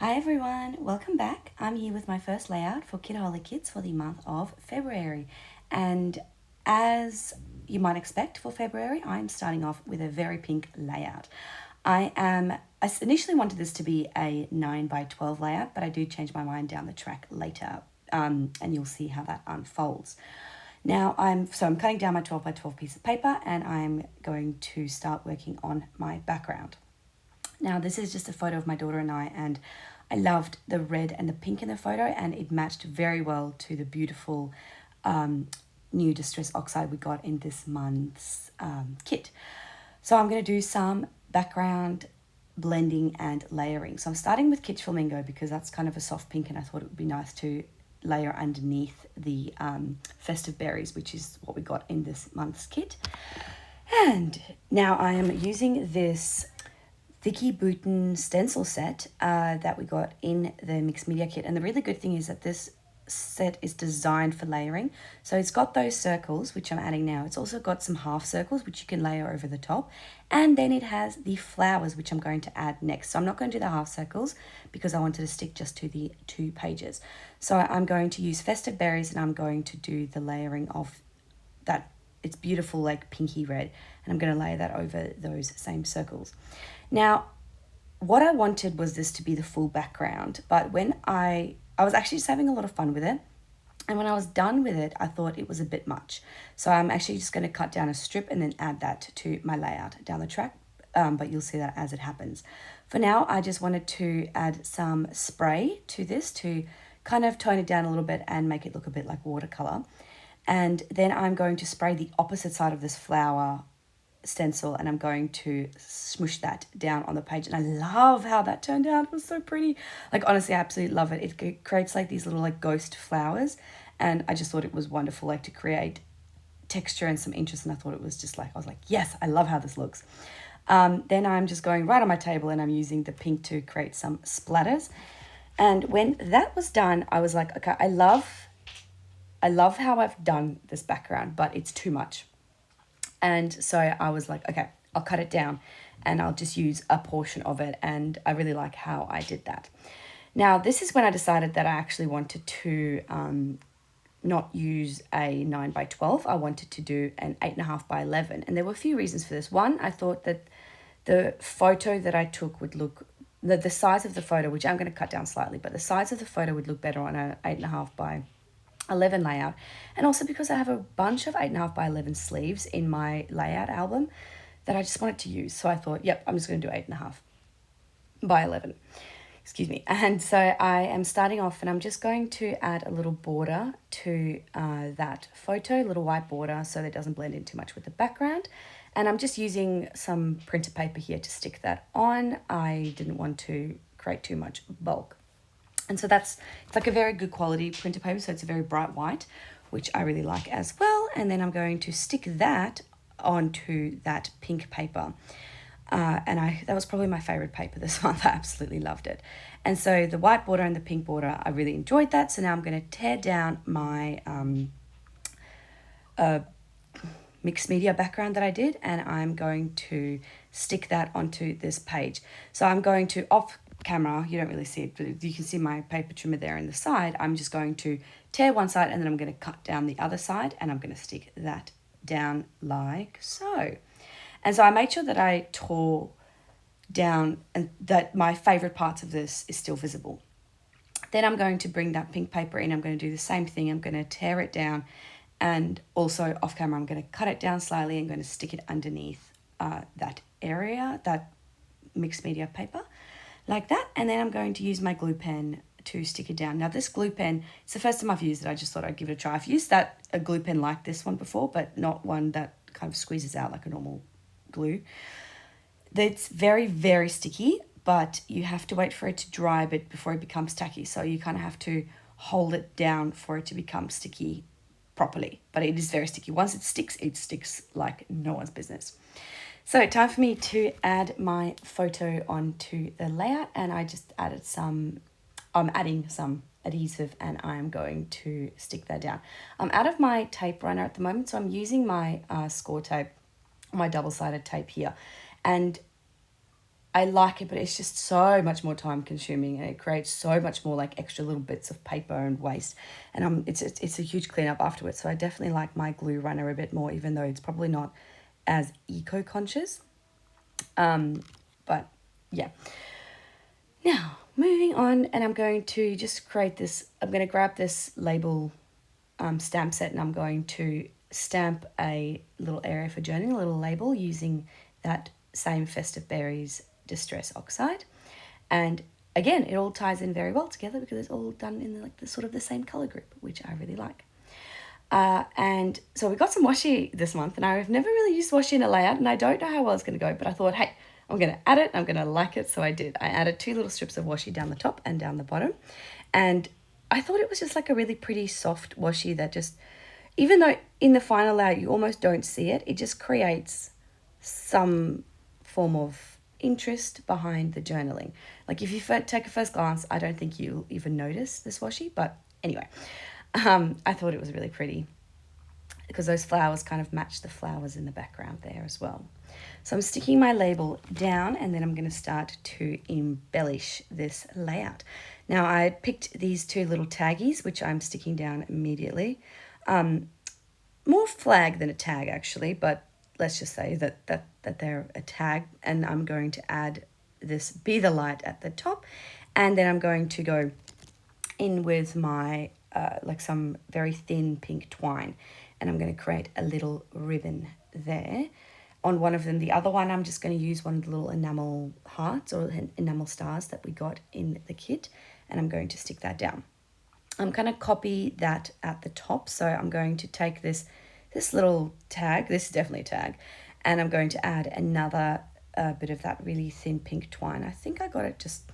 Hi everyone, welcome back. I'm here with my first layout for Kitaholic Kits for the month of February. And as you might expect for February, I'm starting off with a very pink layout. I initially wanted this to be a 9 by 12 layout, but I do change my mind down the track later, and you'll see how that unfolds. Now I'm cutting down my 12 by 12 piece of paper, and I'm going to start working on my background. Now, this is just a photo of my daughter and I loved the red and the pink in the photo, and it matched very well to the beautiful new Distress Oxide we got in this month's kit. So I'm going to do some background blending and layering. So I'm starting with Kitsch Flamingo because that's kind of a soft pink, and I thought it would be nice to layer underneath the Festive Berries, which is what we got in this month's kit. And now I am using this Vicky Bouton stencil set that we got in the mixed media kit. And the really good thing is that this set is designed for layering. So it's got those circles, which I'm adding now. It's also got some half circles, which you can layer over the top. And then it has the flowers, which I'm going to add next. So I'm not going to do the half circles because I wanted to stick just to the 2 pages. So I'm going to use Festive Berries, and I'm going to do the layering of that. It's beautiful, like pinky red, and I'm going to lay that over those same circles. Now, what I wanted was this to be the full background, but when I was actually just having a lot of fun with it, and when I was done with it, I thought it was a bit much. So I'm actually just going to cut down a strip and then add that to my layout down the track, but you'll see that as it happens. For now, I just wanted to add some spray to this to kind of tone it down a little bit and make it look a bit like watercolor. And then I'm going to spray the opposite side of this flower stencil, and I'm going to smush that down on the page. And I love how that turned out. It was so pretty. Like, honestly, I absolutely love it. It creates like these little like ghost flowers, and I just thought it was wonderful, like to create texture and some interest. And I thought it was just like, I was like, yes, I love how this looks. Then I'm just going right on my table, and I'm using the pink to create some splatters. And when that was done, I was like, okay, I love how I've done this background, but it's too much. And so I was like, okay, I'll cut it down and I'll just use a portion of it. And I really like how I did that. Now, this is when I decided that I actually wanted to not use a 9 by 12. I wanted to do an 8.5 by 11. And there were a few reasons for this. One, I thought that the photo that I took would look, the size of the photo, which I'm going to cut down slightly, but the size of the photo would look better on an 8.5 by 11 layout, and also because I have a bunch of 8.5 by 11 sleeves in my layout album that I just wanted to use. So I thought, yep, I'm just going to do 8.5 by 11. Excuse me. And so I am starting off, and I'm just going to add a little border to that photo, a little white border, so that it doesn't blend in too much with the background. And I'm just using some printer paper here to stick that on. I didn't want to create too much bulk. And so it's like a very good quality printer paper, so it's a very bright white, which I really like as well. And then I'm going to stick that onto that pink paper. That was probably my favorite paper this month. I absolutely loved it. And so the white border and the pink border, I really enjoyed that. So now I'm going to tear down my mixed media background that I did, and I'm going to stick that onto this page. So I'm going to, off camera, you don't really see it, but you can see my paper trimmer there in the side. I'm just going to tear one side, and then I'm going to cut down the other side, and I'm going to stick that down like so. And so I made sure that I tore down and that my favorite parts of this is still visible. Then I'm going to bring that pink paper in. I'm going to do the same thing. I'm going to tear it down, and also off camera, I'm going to cut it down slightly and going to stick it underneath that area, that mixed media paper, like that. And then I'm going to use my glue pen to stick it down. Now, this glue pen, it's the first time I've used it. I just thought I'd give it a try. I've used a glue pen like this one before, but not one that kind of squeezes out like a normal glue. It's very, very sticky, but you have to wait for it to dry a bit before it becomes tacky. So you kind of have to hold it down for it to become sticky properly. But it is very sticky. Once it sticks like no one's business. So time for me to add my photo onto the layout, and I just added I'm adding some adhesive, and I'm going to stick that down. I'm out of my tape runner at the moment, so I'm using my score tape, my double-sided tape here. And I like it, but it's just so much more time consuming, and it creates so much more like extra little bits of paper and waste. And it's a huge cleanup afterwards. So I definitely like my glue runner a bit more, even though it's probably not as eco conscious. But yeah. Now moving on, and I'm going to just create this. I'm going to grab this label stamp set, and I'm going to stamp a little area for journaling, a little label using that same Festive Berries Distress Oxide. And again, it all ties in very well together because it's all done in like the sort of the same color group, which I really like. And so we got some washi this month, and I've never really used washi in a layout, and I don't know how well it's going to go, but I thought, hey, I'm going to add it, I'm going to like it, so I did. I added 2 little strips of washi down the top and down the bottom, and I thought it was just like a really pretty soft washi that just, even though in the final layout you almost don't see it, it just creates some form of interest behind the journaling. Like if you take a first glance, I don't think you'll even notice this washi, but anyway, I thought it was really pretty because those flowers kind of match the flowers in the background there as well. So I'm sticking my label down, and then I'm going to start to embellish this layout. Now I picked these 2 little taggies, which I'm sticking down immediately. More flag than a tag actually, but let's just say that they're a tag, and I'm going to add this Be the Light at the top, and then I'm going to go in with my like some very thin pink twine, and I'm going to create a little ribbon there on one of them. The other one, I'm just going to use one of the little enamel hearts or enamel stars that we got in the kit, and I'm going to stick that down. I'm going to copy that at the top, so I'm going to take this little tag, this is definitely a tag, and I'm going to add another bit of that really thin pink twine. I think I got it just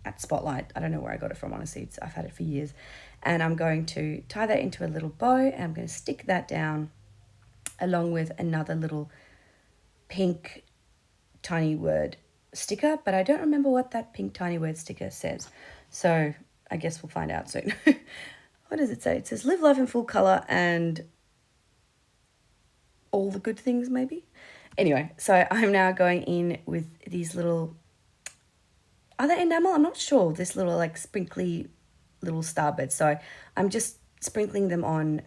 at Spotlight. I don't know where I got it from, honestly. I've had it for years. And I'm going to tie that into a little bow, and I'm going to stick that down along with another little pink tiny word sticker, but I don't remember what that pink tiny word sticker says. So I guess we'll find out soon. What does it say? It says live life in full color and all the good things, maybe. Anyway, so I'm now going in with these little, are they enamel? I'm not sure. This little like sprinkly little starbirds. So I'm just sprinkling them on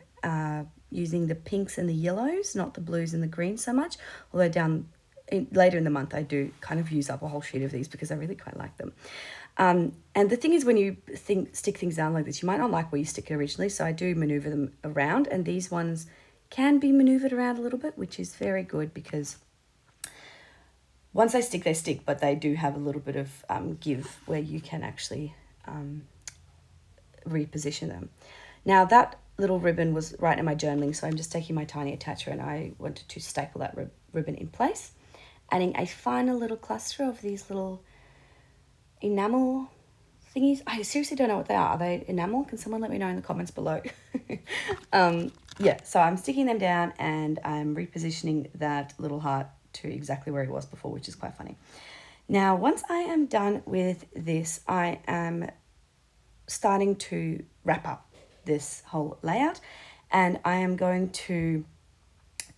using the pinks and the yellows, not the blues and the greens so much. Although later in the month, I do kind of use up a whole sheet of these because I really quite like them. And the thing is, when you stick things down like this, you might not like where you stick it originally. So I do maneuver them around, and these ones can be maneuvered around a little bit, which is very good because once they stick, they stick, but they do have a little bit of give where you can actually reposition them. Now that little ribbon was right in my journaling, so I'm just taking my tiny attacher and I wanted to staple that ribbon in place, adding a final little cluster of these little enamel thingies. I seriously don't know what they are. Are they enamel? Can someone let me know in the comments below? Yeah, so I'm sticking them down and I'm repositioning that little heart to exactly where it was before, which is quite funny. Now, once I am done with this, I am starting to wrap up this whole layout, and I am going to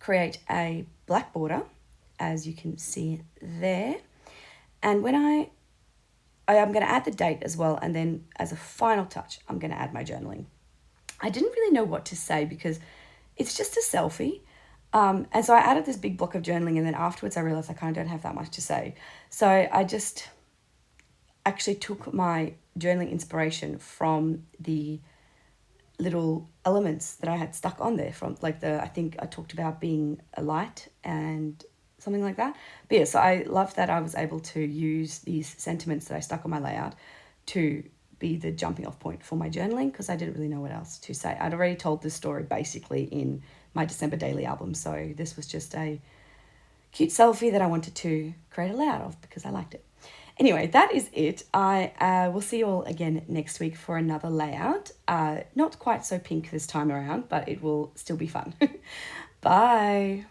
create a black border, as you can see there. And when I am going to add the date as well, and then as a final touch, I'm going to add my journaling. I didn't really know what to say because it's just a selfie. And so I added this big block of journaling, and then afterwards I realized I kind of don't have that much to say. So I just actually took my journaling inspiration from the little elements that I had stuck on there from like I think I talked about being a light and something like that. But yeah, so I love that I was able to use these sentiments that I stuck on my layout to be the jumping off point for my journaling because I didn't really know what else to say. I'd already told this story basically in my December daily album, so this was just a cute selfie that I wanted to create a layout of because I liked it. Anyway, that is it. I will see you all again next week for another layout. Not quite so pink this time around, but it will still be fun. Bye.